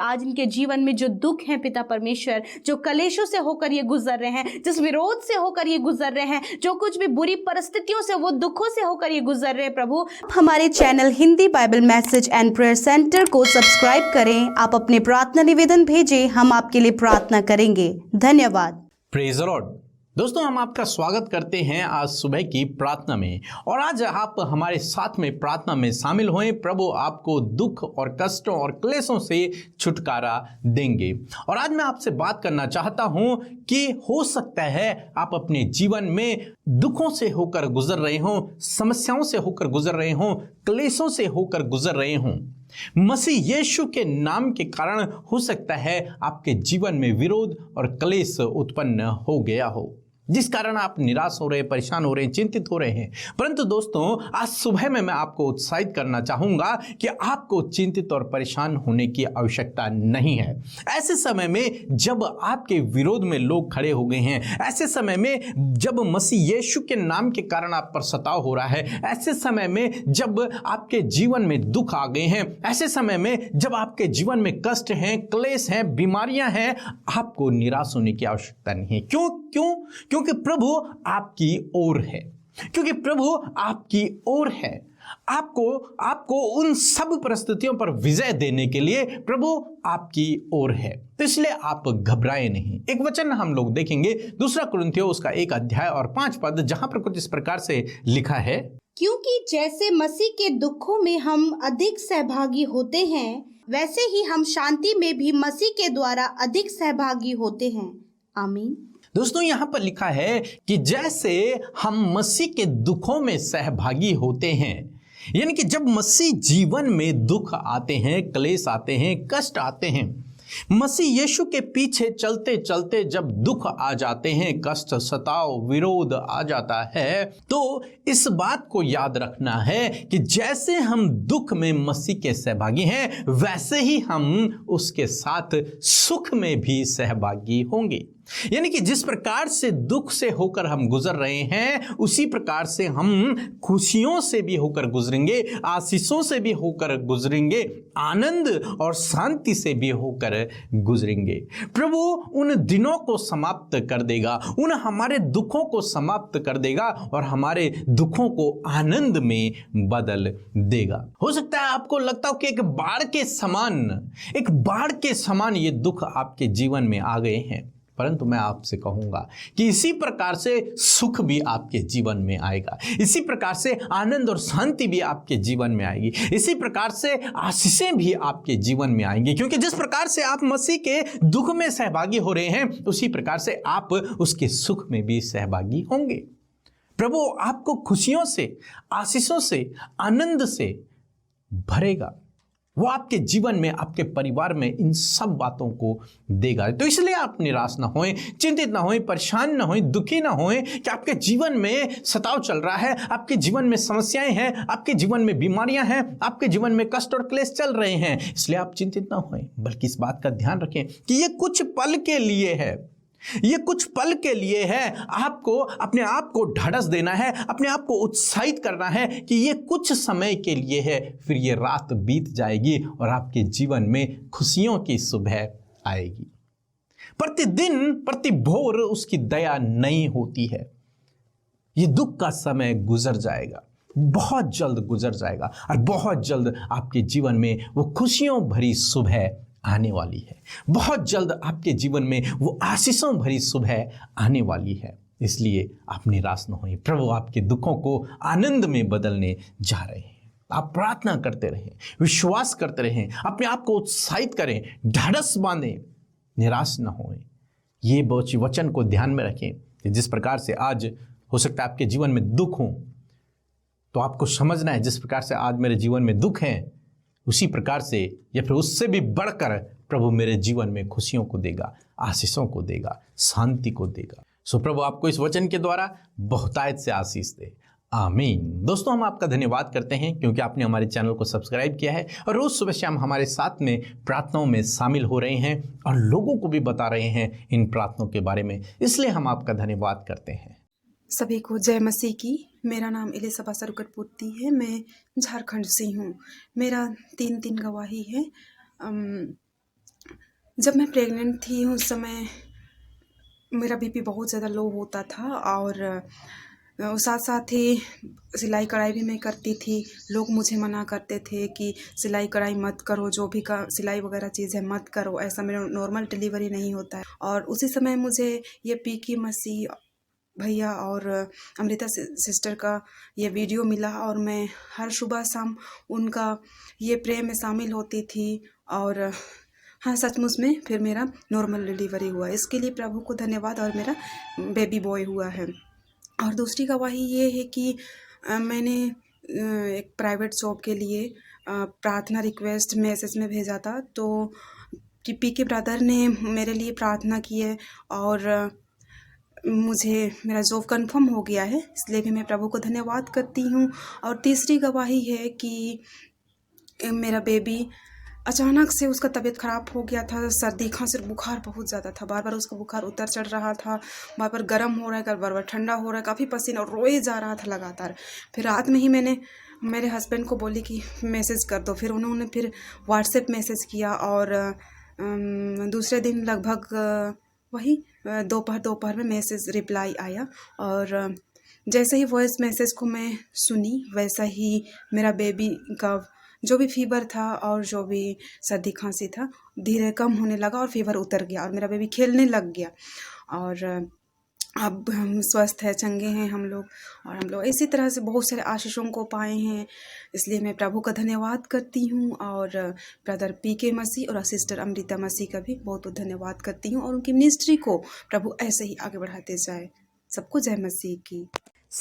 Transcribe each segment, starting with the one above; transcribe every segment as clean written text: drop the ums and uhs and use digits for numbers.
आज इनके जीवन में जो दुख है पिता परमेश्वर, जो कलेशों से होकर ये गुजर रहे हैं, जिस विरोध से होकर ये गुजर रहे हैं, जो कुछ भी बुरी परिस्थितियों से, वो दुखों से होकर ये गुजर रहे हैं प्रभु, हमारे channel Hindi Bible message and prayer centre को सब्सक्राइब करें। आप अपने प्रार्थना निवेदन भेजें, हम आपके लिए प्रार्थना करेंगे। धन्यवाद। Praise the Lord. दोस्तों, हम आपका स्वागत करते हैं आज सुबह की प्रार्थना में। और आज आप हमारे साथ में प्रार्थना में शामिल हों। प्रभु आपको दुख और कष्टों और क्लेशों से छुटकारा देंगे। और आज मैं आपसे बात करना चाहता हूं कि हो सकता है आप अपने जीवन में दुखों से होकर गुजर रहे हों, समस्याओं से होकर गुजर रहे हों, क्लेशों से होकर गुजर रहे हों। मसीह यीशु के नाम के कारण हो सकता है आपके जीवन में विरोध और क्लेश उत्पन्न हो गया हो, जिस कारण आप निराश हो रहे हैं, परेशान हो रहे हैं, चिंतित हो रहे हैं। परंतु दोस्तों, आज सुबह में मैं आपको उत्साहित करना चाहूंगा कि आपको चिंतित और परेशान होने की आवश्यकता नहीं है। ऐसे समय में जब आपके विरोध में लोग खड़े हो गए हैं, ऐसे समय में जब मसीह यीशु के नाम के कारण आप पर सताव हो रहा है, ऐसे समय में जब आपके जीवन में दुख आ गए हैं, ऐसे समय में जब आपके जीवन में कष्ट हैं, क्लेश हैं, बीमारियां हैं, आपको निराश होने की आवश्यकता नहीं है। क्योंकि प्रभु आपकी ओर है। क्योंकि प्रभु आपकी ओर है। आपको उन सब परिस्थितियों पर विजय देने के लिए प्रभु आपकी ओर है। तो इसलिए आप घबराए नहीं। एक वचन हम लोग देखेंगे, 2 कुरिन्थियों उसका 1 अध्याय और 5 पद, जहां पर कुछ इस प्रकार से लिखा है, क्योंकि जैसे मसीह के दुखों में हम अधिक सहभागी होते हैं, वैसे ही हम शांति में भी मसीह के द्वारा अधिक सहभागी होते हैं। आमीन। दोस्तों, यहां पर लिखा है कि जैसे हम मसीह के दुखों में सहभागी होते हैं, यानी कि जब मसीह जीवन में दुख आते हैं, क्लेश आते हैं, कष्ट आते हैं, मसीह यीशु के पीछे चलते चलते जब दुख आ जाते हैं, कष्ट, सताव, विरोध आ जाता है, तो इस बात को याद रखना है कि जैसे हम दुख में मसीह के सहभागी हैं, वैसे ही हम उसके साथ सुख में भी सहभागी होंगे। यानी कि जिस प्रकार से दुख से होकर हम गुजर रहे हैं, उसी प्रकार से हम खुशियों से भी होकर गुजरेंगे, आशीषों से भी होकर गुजरेंगे, आनंद और शांति से भी होकर गुजरेंगे। प्रभु उन दिनों को समाप्त कर देगा, उन हमारे दुखों को समाप्त कर देगा और हमारे दुखों को आनंद में बदल देगा। हो सकता है आपको लगता हो कि एक बाढ़ के समान ये दुख आपके जीवन में आ गए हैं, परंतु मैं आपसे कहूंगा कि इसी प्रकार से सुख भी आपके जीवन में आएगा, इसी प्रकार से आनंद और शांति भी आपके जीवन में आएगी, इसी प्रकार से आशीषें भी आपके जीवन में आएंगी। क्योंकि जिस प्रकार से आप मसीह के दुख में सहभागी हो रहे हैं, उसी प्रकार से आप उसके सुख में भी सहभागी होंगे। प्रभु आपको खुशियों से, आशीषों से, आनंद से भरेगा। वो आपके जीवन में, आपके परिवार में इन सब बातों को देगा। तो इसलिए आप निराश ना होएं, चिंतित ना होएं, परेशान ना होएं, दुखी ना होएं कि आपके जीवन में सताव चल रहा है, आपके जीवन में समस्याएं हैं, आपके जीवन में बीमारियां हैं, आपके जीवन में कष्ट और क्लेश चल रहे हैं। इसलिए आप चिंतित ना होएं, बल्कि इस बात का ध्यान रखें कि ये कुछ पल के लिए है। ये कुछ पल के लिए है। आपको अपने आप को ढाढ़स देना है, अपने आप को उत्साहित करना है कि ये कुछ समय के लिए है, फिर ये रात बीत जाएगी और आपके जीवन में खुशियों की सुबह आएगी। प्रतिदिन प्रतिभोर उसकी दया नहीं होती है। ये दुख का समय गुजर जाएगा, बहुत जल्द गुजर जाएगा और बहुत जल्द आपके जीवन में वो खुशियों भरी सुबह आने वाली है। बहुत जल्द आपके जीवन में वो आशीषों भरी सुबह आने वाली है। इसलिए आप निराश न होइए। प्रभु आपके दुखों को आनंद में बदलने जा रहे हैं। आप प्रार्थना करते रहें, विश्वास करते रहें, अपने आप को उत्साहित करें, ढाढ़स बांधें, निराश न होएं। ये वचन को ध्यान में रखें कि जिस प्रकार से आज हो सकता है आपके जीवन में दुख हो, तो आपको समझना है जिस प्रकार से आज मेरे जीवन में दुख है, उसी प्रकार से या फिर उससे भी बढ़कर प्रभु मेरे जीवन में खुशियों को देगा, आशीषों को देगा, शांति को देगा। सो प्रभु आपको इस वचन के द्वारा बहुतायत से आशीष दे। आमीन। दोस्तों, हम आपका धन्यवाद करते हैं क्योंकि आपने हमारे चैनल को सब्सक्राइब किया है और रोज सुबह शाम हमारे साथ में प्रार्थनाओं में शामिल हो रहे हैं और लोगों को भी बता रहे हैं इन प्रार्थनाओं के बारे में। इसलिए हम आपका धन्यवाद करते हैं। सभी को जय मसीह की। मेरा नाम इलिसबा सरुकटपुर्ती है। मैं झारखंड से हूँ। मेरा 3 गवाही है। जब मैं प्रेग्नेंट थी उस समय मेरा बीपी बहुत ज़्यादा लो होता था और साथ साथ ही सिलाई कढ़ाई भी मैं करती थी। लोग मुझे मना करते थे कि सिलाई कढ़ाई मत करो, जो भी का सिलाई वगैरह चीज़ है मत करो, ऐसा मेरा नॉर्मल डिलीवरी नहीं होता है। और उसी समय मुझे ये पीके मसीह भैया और अमृता सिस्टर का ये वीडियो मिला और मैं हर सुबह शाम उनका ये प्रे में शामिल होती थी और हाँ, सचमुच में फिर मेरा नॉर्मल डिलीवरी हुआ। इसके लिए प्रभु को धन्यवाद और मेरा बेबी बॉय हुआ है। और दूसरी गवाही ये है कि मैंने एक प्राइवेट जॉब के लिए प्रार्थना रिक्वेस्ट मैसेज में भेजा था, तो पीके ब्रदर ने मेरे लिए प्रार्थना की है और मुझे मेरा जॉब कंफर्म हो गया है, इसलिए भी मैं प्रभु को धन्यवाद करती हूँ। और तीसरी गवाही है कि मेरा बेबी अचानक से उसका तबीयत ख़राब हो गया था, सर्दी खांसी बुखार बहुत ज़्यादा था, बार बार उसका बुखार उतर चढ़ रहा था, बार बार गर्म हो रहा है, बार बार ठंडा हो रहा है, काफ़ी पसीना और रोए जा रहा था लगातार। फिर रात में ही मैंने मेरे हस्बैंड को बोली कि मैसेज कर दो, फिर उन्होंने फिर व्हाट्सएप मैसेज किया और दूसरे दिन लगभग वही दोपहर में मैसेज रिप्लाई आया और जैसे ही वॉइस मैसेज को मैं सुनी वैसा ही मेरा बेबी का जो भी फीवर था और जो भी सर्दी खांसी था धीरे कम होने लगा और फीवर उतर गया और मेरा बेबी खेलने लग गया और अब हम स्वस्थ है, चंगे हैं हम लोग। और हम लोग इसी तरह से बहुत सारे आशीषों को पाए हैं, इसलिए मैं प्रभु का धन्यवाद करती हूँ और ब्रदर पीके मसीह और सिस्टर अमृता मसीह का भी बहुत बहुत धन्यवाद करती हूँ और उनकी मिनिस्ट्री को प्रभु ऐसे ही आगे बढ़ाते जाए। सबको जय मसीह की।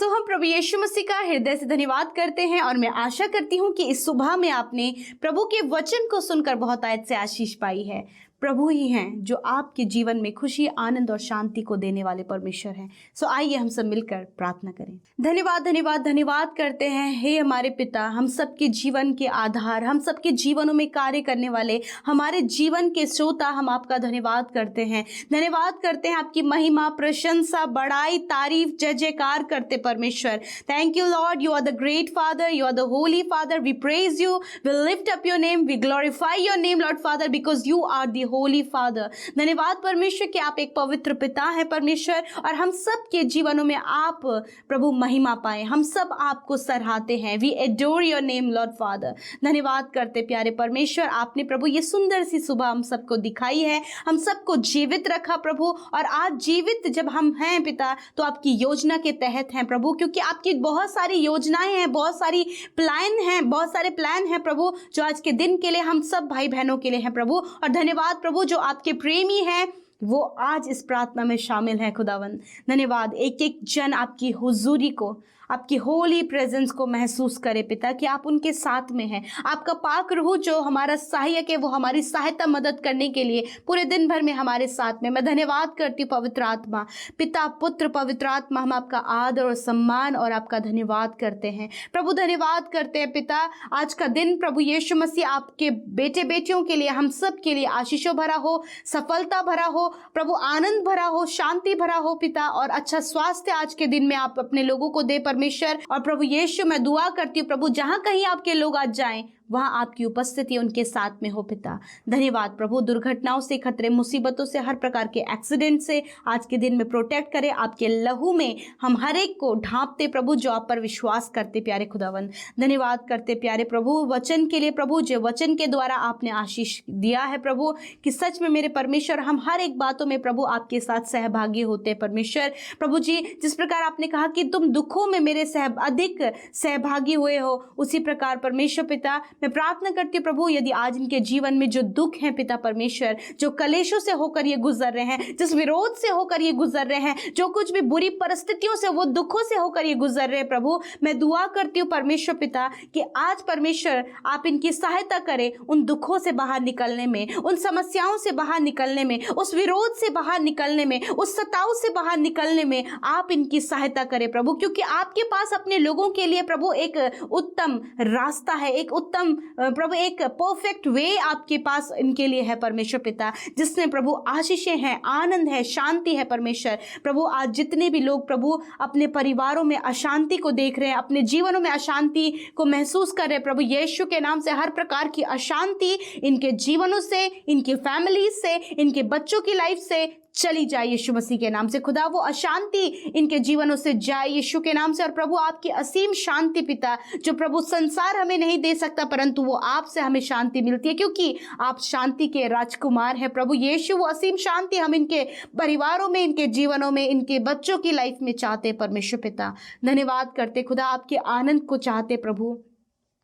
हम प्रभु यीशु मसीह का हृदय से धन्यवाद करते हैं और मैं आशा करती हूँ कि इस सुबह में आपने प्रभु के वचन को सुनकर बहुत आयत से आशीष पाई है। प्रभु ही हैं जो आपके जीवन में खुशी, आनंद और शांति को देने वाले परमेश्वर हैं। आइए हम सब मिलकर प्रार्थना करें। धन्यवाद धन्यवाद धन्यवाद करते हैं हे हमारे पिता, हम सबके जीवन के आधार, हम सबके जीवनों में कार्य करने वाले, हमारे जीवन के श्रोता, हम आपका धन्यवाद करते हैं। धन्यवाद करते हैं, आपकी महिमा, प्रशंसा, बड़ाई, तारीफ, जय जयकार करते परमेश्वर। Thank you Lord, you are the great father, you are the holy father. We praise you, we lift up your name, we glorify your name Lord father, because you are the holy father. धन्यवाद परमेश्वर कि आप एक पवित्र पिता हैं परमेश्वर, और हम सब के जीवनों में आप प्रभु महिमा पाए। हम सब आपको सराहते हैं। We adore your name Lord father. धन्यवाद करते प्यारे परमेश्वर, आपने प्रभु ये सुंदर सी सुबह हम सबको दिखाई है, हम सबको जीवित रखा प्रभु। और आज जीवित जब हम हैं पिता, तो आपकी योजना के तहत हैं प्रभु, क्योंकि आपकी बहुत सारी योजनाएं हैं, बहुत सारी प्लान हैं, बहुत सारे प्लान हैं प्रभु, जो आज के दिन के लिए हम सब भाई बहनों के लिए हैं प्रभु। और धन्यवाद प्रभु, जो आपके प्रेमी हैं वो आज इस प्रार्थना में शामिल है खुदावन। धन्यवाद, एक एक जन आपकी हुजूरी को, आपकी होली प्रेजेंस को महसूस करे पिता, कि आप उनके साथ में हैं। आपका पाक रूह जो हमारा सहायक है, वो हमारी सहायता मदद करने के लिए पूरे दिन भर में हमारे साथ में। मैं धन्यवाद करती हूँ पवित्र आत्मा, पिता पुत्र पवित्र आत्मा, हम आपका आदर और सम्मान और आपका धन्यवाद करते हैं प्रभु। धन्यवाद करते हैं पिता, आज का दिन प्रभु यीशु मसीह आपके बेटे बेटियों के लिए, हम सब के लिए आशीषों भरा हो, सफलता भरा हो प्रभु, आनंद भरा हो, शांति भरा हो पिता, और अच्छा स्वास्थ्य आज के दिन में आप अपने लोगों को दे परमेश्वर। और प्रभु यीशु, मैं दुआ करती हूँ प्रभु, जहां कहीं आपके लोग आज जाएं वहां आपकी उपस्थिति उनके साथ में हो पिता। धन्यवाद प्रभु, दुर्घटनाओं से, खतरे, मुसीबतों से, हर प्रकार के एक्सीडेंट से आज के दिन में प्रोटेक्ट करें। आपके लहू में हम हर एक को ढांपते प्रभु, जो आप पर विश्वास करते प्यारे खुदावन। धन्यवाद करते प्यारे प्रभु वचन के लिए प्रभु, जो वचन के द्वारा आपने आशीष दिया है प्रभु, कि सच में मेरे परमेश्वर हम हर एक बातों में प्रभु आपके साथ सहभागी होते परमेश्वर। प्रभु जी, जिस प्रकार आपने कहा कि तुम दुखों में मेरे अधिक सहभागी हुए हो, उसी प्रकार परमेश्वर पिता मैं प्रार्थना करती हूँ प्रभु, यदि आज इनके जीवन में जो दुख है पिता परमेश्वर, जो कलेशों से होकर ये गुजर रहे हैं, जिस विरोध से होकर ये गुजर रहे हैं, जो कुछ भी बुरी परिस्थितियों से, वो दुखों से होकर ये गुजर रहे हैं प्रभु, मैं दुआ करती हूँ परमेश्वर पिता कि आज परमेश्वर आप इनकी सहायता करें उन दुखों से बाहर निकलने में, उन समस्याओं से बाहर निकलने में, उस विरोध से बाहर निकलने में, उस सताव से बाहर निकलने में आप इनकी सहायता करें प्रभु, क्योंकि आपके पास अपने लोगों के लिए प्रभु एक उत्तम रास्ता है, एक उत्तम प्रभु एक परफेक्ट वे आपके पास इनके लिए है परमेश्वर पिता, जिसमें प्रभु आशीषें हैं, आनंद है, शांति है परमेश्वर। प्रभु आज जितने भी लोग प्रभु अपने परिवारों में अशांति को देख रहे हैं, अपने जीवनों में अशांति को महसूस कर रहे हैं, प्रभु यीशु के नाम से हर प्रकार की अशांति इनके जीवनों से, इनकी फैमिली से, इनके बच्चों की लाइफ से चली जाए यीशु मसीह के नाम से। खुदा वो अशांति इनके जीवनों से जाए यीशु के नाम से। और प्रभु आपकी असीम शांति पिता, जो प्रभु संसार हमें नहीं दे सकता, परंतु वो आपसे हमें शांति मिलती है, क्योंकि आप शांति के राजकुमार हैं प्रभु यीशु। वो असीम शांति हम इनके परिवारों में, इनके जीवनों में, इनके बच्चों की लाइफ में चाहते परमेश्वर पिता। धन्यवाद करते खुदा, आपके आनंद को चाहते प्रभु।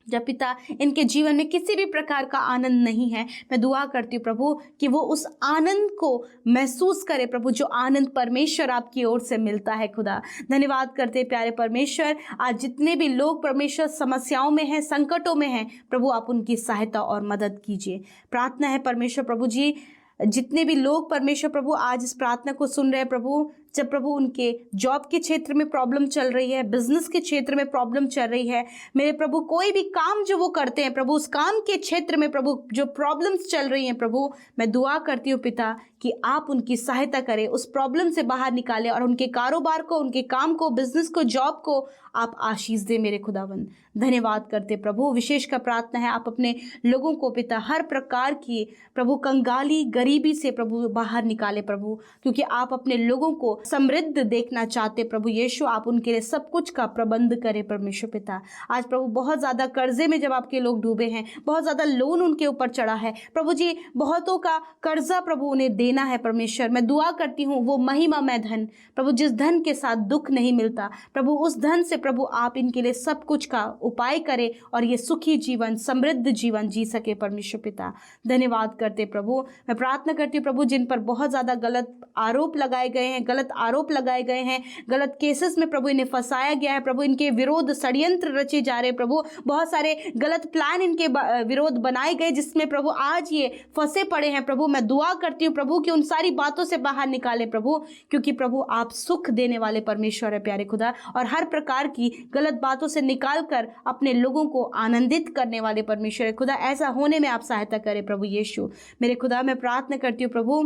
जब पिता इनके जीवन में किसी भी प्रकार का आनंद नहीं है, मैं दुआ करती हूँ प्रभु कि वो उस आनंद को महसूस करे प्रभु, जो आनंद परमेश्वर आपकी ओर से मिलता है खुदा। धन्यवाद करते प्यारे परमेश्वर, आज जितने भी लोग परमेश्वर समस्याओं में हैं, संकटों में हैं, प्रभु आप उनकी सहायता और मदद कीजिए। प्रार्थना है परमेश्वर प्रभु जी, जितने भी लोग परमेश्वर प्रभु आज इस प्रार्थना को सुन रहे हैं प्रभु, जब प्रभु उनके जॉब के क्षेत्र में प्रॉब्लम चल रही है, बिजनेस के क्षेत्र में प्रॉब्लम चल रही है, मेरे प्रभु कोई भी काम जो वो करते हैं प्रभु, उस काम के क्षेत्र में प्रभु जो प्रॉब्लम्स चल रही हैं प्रभु, मैं दुआ करती हूँ पिता कि आप उनकी सहायता करें, उस प्रॉब्लम से बाहर निकालें और उनके कारोबार को, उनके काम को, बिजनेस को, जॉब को आप आशीष दें मेरे खुदावन। धन्यवाद करते प्रभु। विशेष का प्रार्थना है आप अपने लोगों को पिता हर प्रकार की प्रभु कंगाली, गरीबी से प्रभु बाहर निकाले प्रभु, क्योंकि आप अपने लोगों को समृद्ध देखना चाहते प्रभु यीशु। आप उनके लिए सब कुछ का प्रबंध करें परमेश्वर पिता। आज प्रभु बहुत ज़्यादा कर्जे में जब आपके लोग डूबे हैं, बहुत ज़्यादा लोन उनके ऊपर चढ़ा है प्रभु जी, बहुतों का कर्जा प्रभु उन्हें देना है परमेश्वर। मैं दुआ करती हूँ वो महिमामय धन प्रभु, जिस धन के साथ दुख नहीं मिलता प्रभु, उस धन से प्रभु आप इनके लिए सब कुछ का उपाय करें और ये सुखी जीवन, समृद्ध जीवन जी सके परमेश्वर पिता। धन्यवाद करते प्रभु। मैं प्रार्थना करती हूँ प्रभु, जिन पर बहुत ज़्यादा गलत आरोप लगाए गए हैं, गलत केसेस में प्रभु इन्हें फंसाया गया है प्रभु, इनके विरोध षड्यंत्र रचे जा रहे प्रभु, बहुत सारे गलत प्लान इनके विरोध बनाए गए, जिसमें प्रभु आज ये फंसे पड़े हैं प्रभु। मैं दुआ करती हूँ प्रभु कि उन सारी बातों से बाहर निकाले प्रभु, क्योंकि प्रभु आप सुख देने वाले परमेश्वर है प्यारे खुदा, और हर प्रकार की गलत बातों से निकाल कर अपने लोगों को आनंदित करने वाले परमेश्वर है खुदा। ऐसा होने में आप सहायता करें प्रभु यीशु मेरे खुदा। मैं प्रार्थना करती हूँ प्रभु,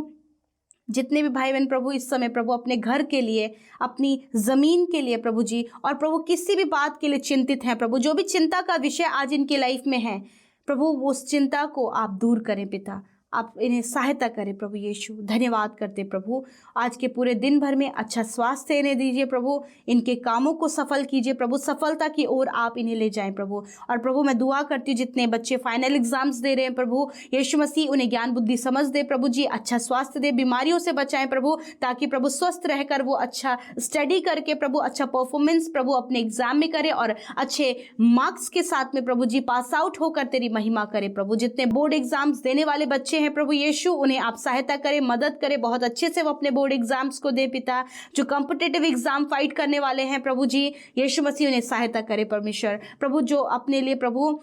जितने भी भाई बहन प्रभु इस समय प्रभु अपने घर के लिए, अपनी ज़मीन के लिए प्रभु जी, और प्रभु किसी भी बात के लिए चिंतित हैं प्रभु, जो भी चिंता का विषय आज इनकी लाइफ में है प्रभु, उस चिंता को आप दूर करें पिता, आप इन्हें सहायता करें प्रभु यीशु। धन्यवाद करते प्रभु, आज के पूरे दिन भर में अच्छा स्वास्थ्य इन्हें दीजिए प्रभु, इनके कामों को सफल कीजिए प्रभु, सफलता की ओर आप इन्हें ले जाएं प्रभु। और प्रभु मैं दुआ करती हूँ जितने बच्चे फाइनल एग्जाम्स दे रहे हैं प्रभु यीशु मसीह, उन्हें ज्ञान बुद्धि समझ दे प्रभु जी, अच्छा स्वास्थ्य दे, बीमारियों से बचाएं प्रभु, ताकि प्रभु स्वस्थ रहकर वो अच्छा स्टडी करके प्रभु अच्छा परफॉर्मेंस प्रभु अपने एग्जाम में करे और अच्छे मार्क्स के साथ में प्रभु जी पास आउट होकर तेरी महिमा करे प्रभु। जितने बोर्ड एग्जाम्स देने वाले बच्चे हैं प्रभु यीशु, उन्हें आप सहायता करें, मदद करें, बहुत अच्छे से वो अपने बोर्ड एग्जाम्स को दे पिता। जो कॉम्पिटिटिव एग्जाम फाइट करने वाले हैं प्रभु जी यीशु मसीह, उन्हें सहायता करें परमेश्वर प्रभु। जो अपने लिए प्रभु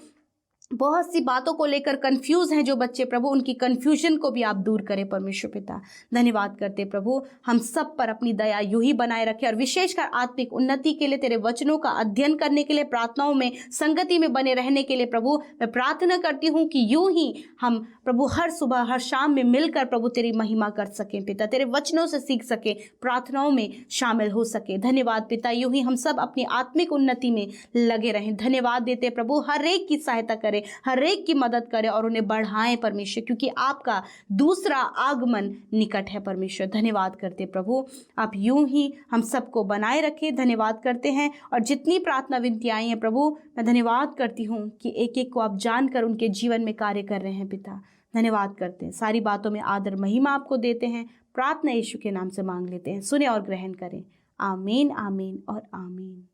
बहुत सी बातों को लेकर कंफ्यूज हैं जो बच्चे प्रभु, उनकी कंफ्यूजन को भी आप दूर करें परमेश्वर पिता। धन्यवाद करते प्रभु, हम सब पर अपनी दया यूं ही बनाए रखें, और विशेषकर आत्मिक उन्नति के लिए, तेरे वचनों का अध्ययन करने के लिए, प्रार्थनाओं में संगति में बने रहने के लिए प्रभु मैं प्रार्थना करती हूँ कि यूं ही हम प्रभु हर सुबह हर शाम में मिलकर प्रभु तेरी महिमा कर सकें पिता, तेरे वचनों से सीख सके, प्रार्थनाओं में शामिल हो सके। धन्यवाद पिता, यूं ही हम सब अपनी आत्मिक उन्नति में लगे रहें। धन्यवाद देते प्रभु, हर एक की सहायता करें, हर एक की मदद करें और उन्हें बढ़ाएं परमेश्वर, क्योंकि आपका दूसरा आगमन निकट है परमेश्वर। धन्यवाद करते प्रभु, आप यूं ही हम सबको बनाए रखें। धन्यवाद करते हैं, और जितनी प्रार्थना विनती आई हैं प्रभु मैं धन्यवाद करती हूं कि एक एक को आप जानकर उनके जीवन में कार्य कर रहे हैं पिता। धन्यवाद करते हैं, सारी बातों में आदर महिमा आपको देते हैं। प्रार्थना यीशु के नाम से मांग लेते हैं, सुने और ग्रहण करें। आमीन, आमीन और आमीन।